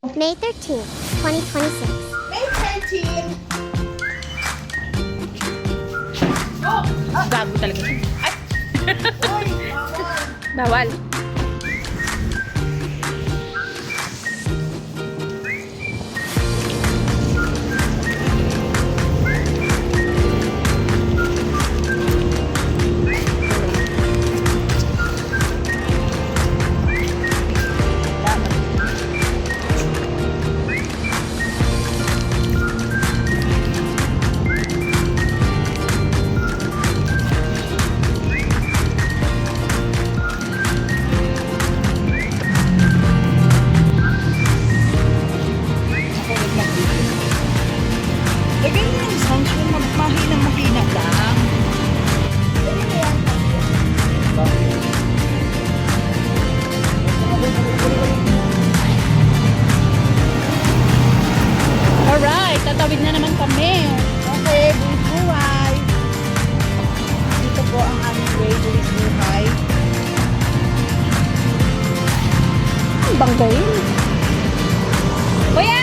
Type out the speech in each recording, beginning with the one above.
May 13, 2026. May 13. Gago talaga. Ay! Uy, Bawal. bawal. Lagyan mo yung sounds mo, mahina lang. Alright, tatawid na naman kami. Okay, buwis buhay. Dito po ang aming way, buwis buhay. Ang banggain. Kuya!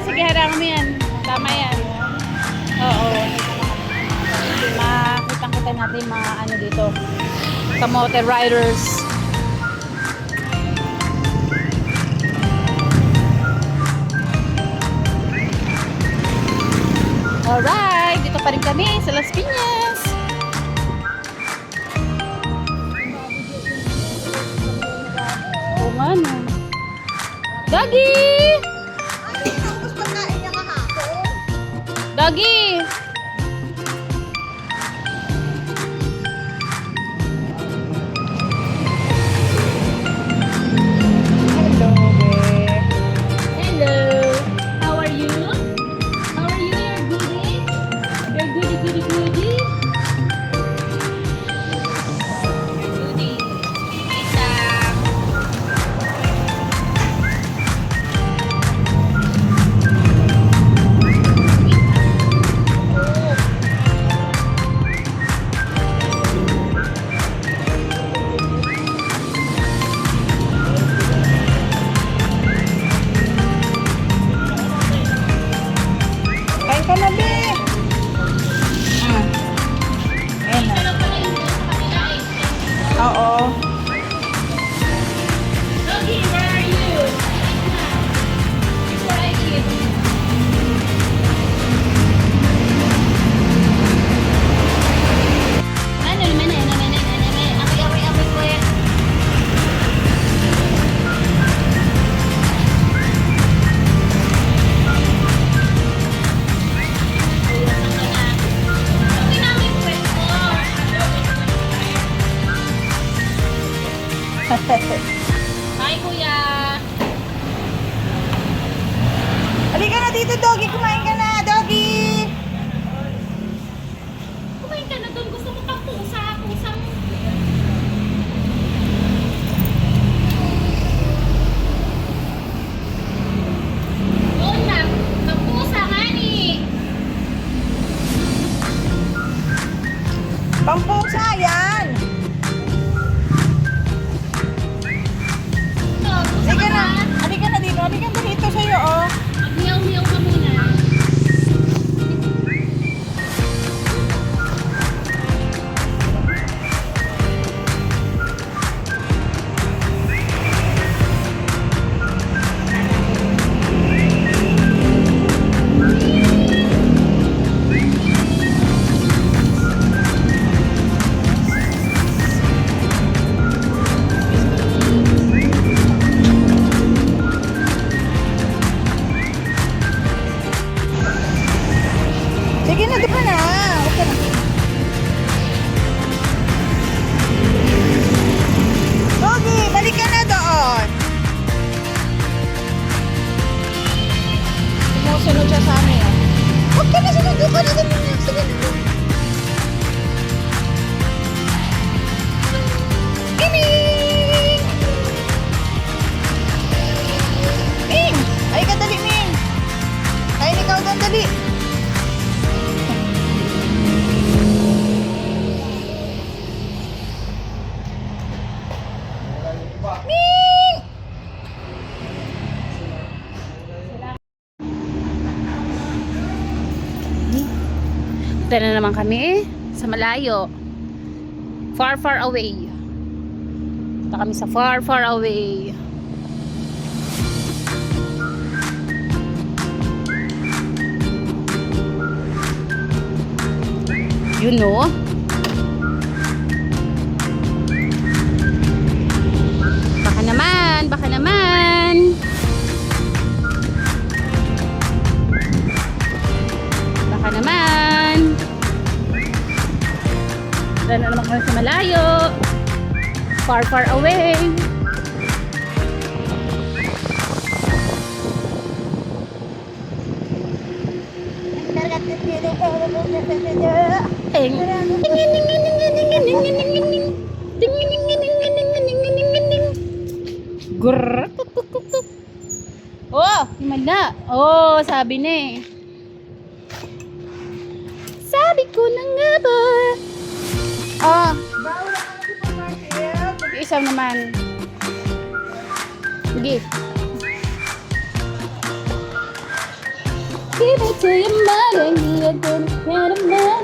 Sige, harang mo yan. Tama yan. Oo. Makitang-kita natin mga ano dito. Kamote riders. Alright, dito pa rin kami sa Las Piñas. Oo nga no. Doggy! Ay, tapos pagkain niya kahapon. Doggy! Hello, be. Hello! How are you? How are you? You're goody? You're goody, goody, goody? You're goody. Isa. Kain ka na, be. Ayan na. Oo. Doggy, where are you? Before I eat. Ano naman, amoy ko yan. Hi, kuya. Halika na dito, doggy. Kumain ka na, doggy. Kumain ka na doon. Gusto mo pang pusa. Pusang... Doon na. Pang-pusa, honey. Pampusa, yan. Ito, pusa Halika ka na. ba? Halika na dito. Halika na dito sa'yo, oh. Mag-meow-meow ka muna. Punta na naman kami sa malayo. Far, far away. Punta kami sa far, far away. You know? Baka naman, baka naman. Baka naman. Punta na naman kami sa malayo. Far, far away. Grrr. Oh, himala. Oh, sabi na eh. Sabi ko na nga ba? Oh, yung isa naman. Sige. Give it to your mother, you're gonna get a man.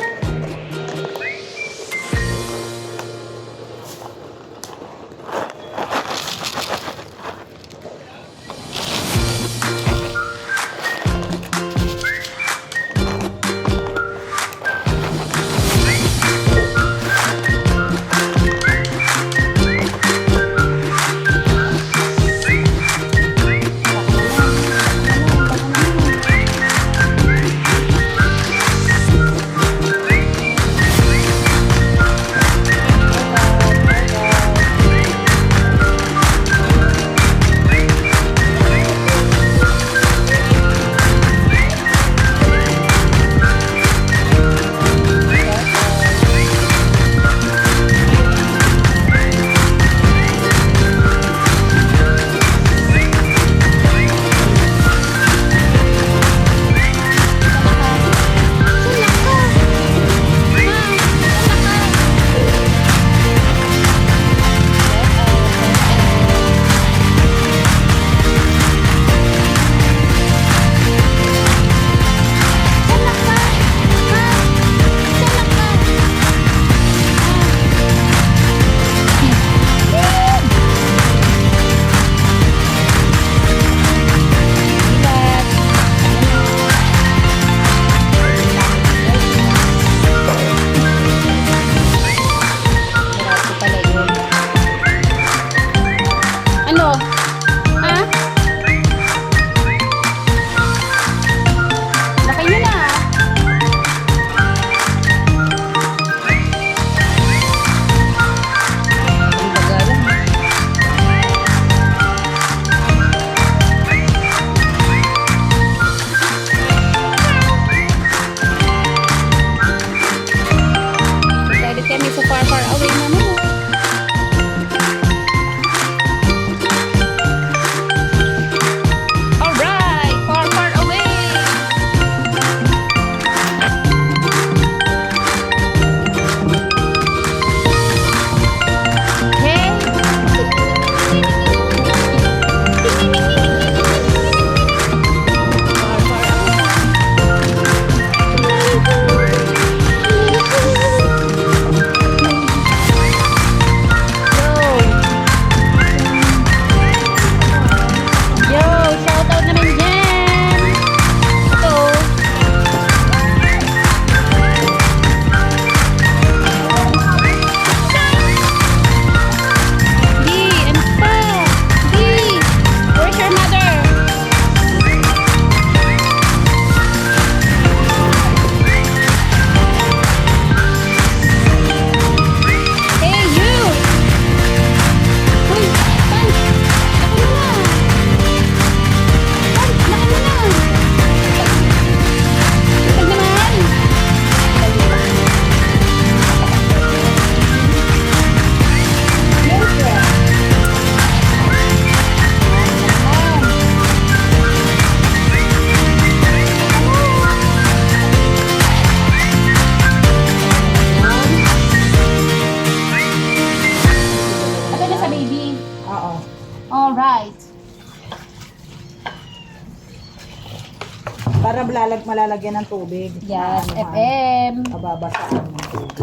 Para malalagyan ng tubig. Yes, Maanuhan. FM. Mababasaan ng tubig.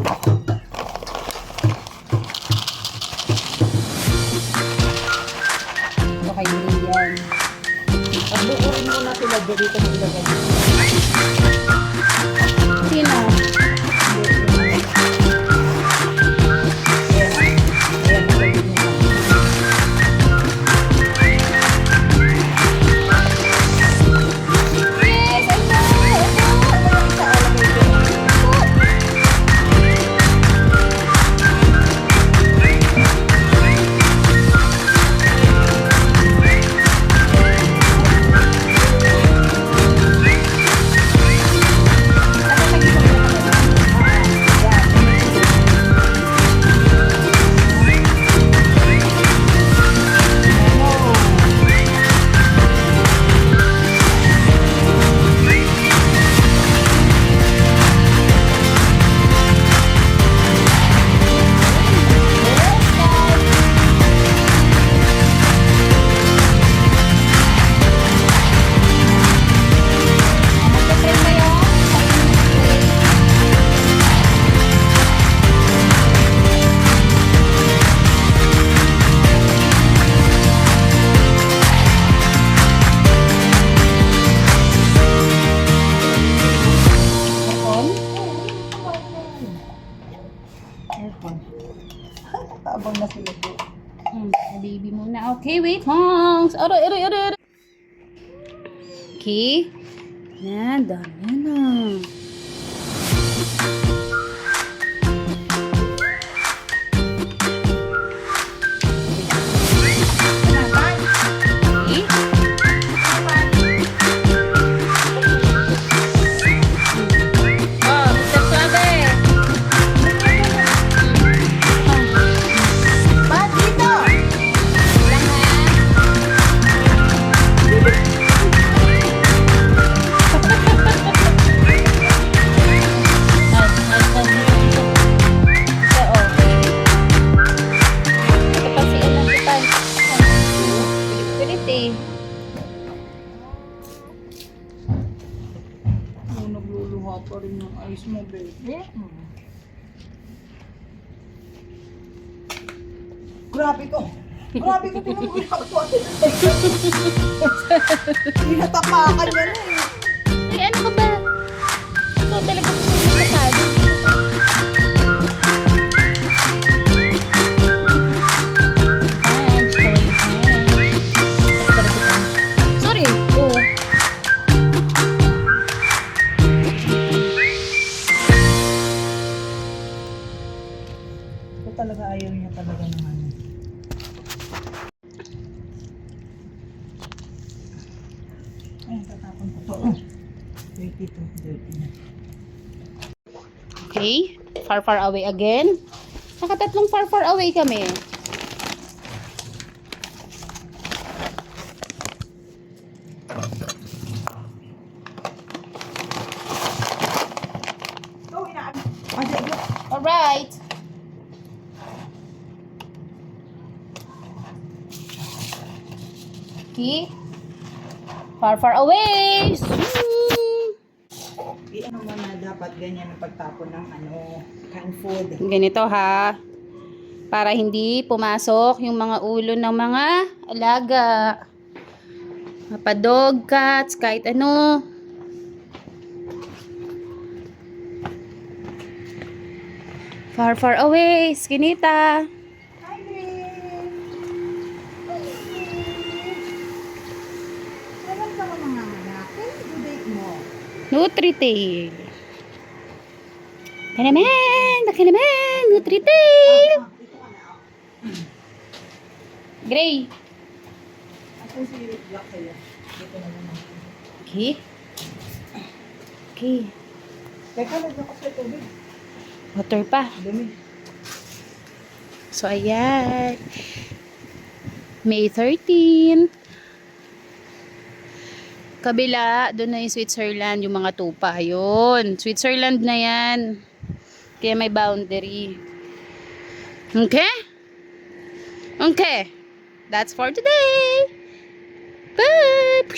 Okay, yan. Pagbuuin mo na sila dito mo ilagay. Sino? Ayan, nalagyan mo na. Yes, I Tabang na sila po. baby muna. Okay, wait, honks. Aray. Okay. Yan, dami na. Okay. Oh, Mr. Suave. Ba't dito? Lang ha. Nagluluha pa rin yung ice mo, baby. Grabe ko. Tingnan mo yung kapwa. Tinatapakan niya na eh. Ay, ano ka ba? Ito talaga gusto mo kasali. Sorry. Oh. Ito talaga ayaw niya talaga ng ano. Ay, tatapon ko to. Dirty to. Dirty na. Okay. Far away again. Nakatatlong far away kami. Oh, inaan. Adi. Alright. Okay. Far away. Ano mo na dapat ganyan ang pagtapon ng ano, canned food. Ganito ha. Para hindi pumasok yung mga ulo ng mga alaga. Mga dog, cats, kahit ano. Far away. Skinita. Hi, Green! Kailan ka mga anak? Kailan due date mo? Nutritail. Baka naman, Nutritail. Ito ka na. Gray. Ako si Black sa'yo. Dito na naman. Okay. Okay. Teka, lagyan ko sa tubig. Water pa. Dumi. So, ayan. May 13. Kabila, doon na yung Switzerland, yung mga tupa. Yun. Switzerland na yan. Kaya may boundary. Okay? Okay. That's for today. Bye!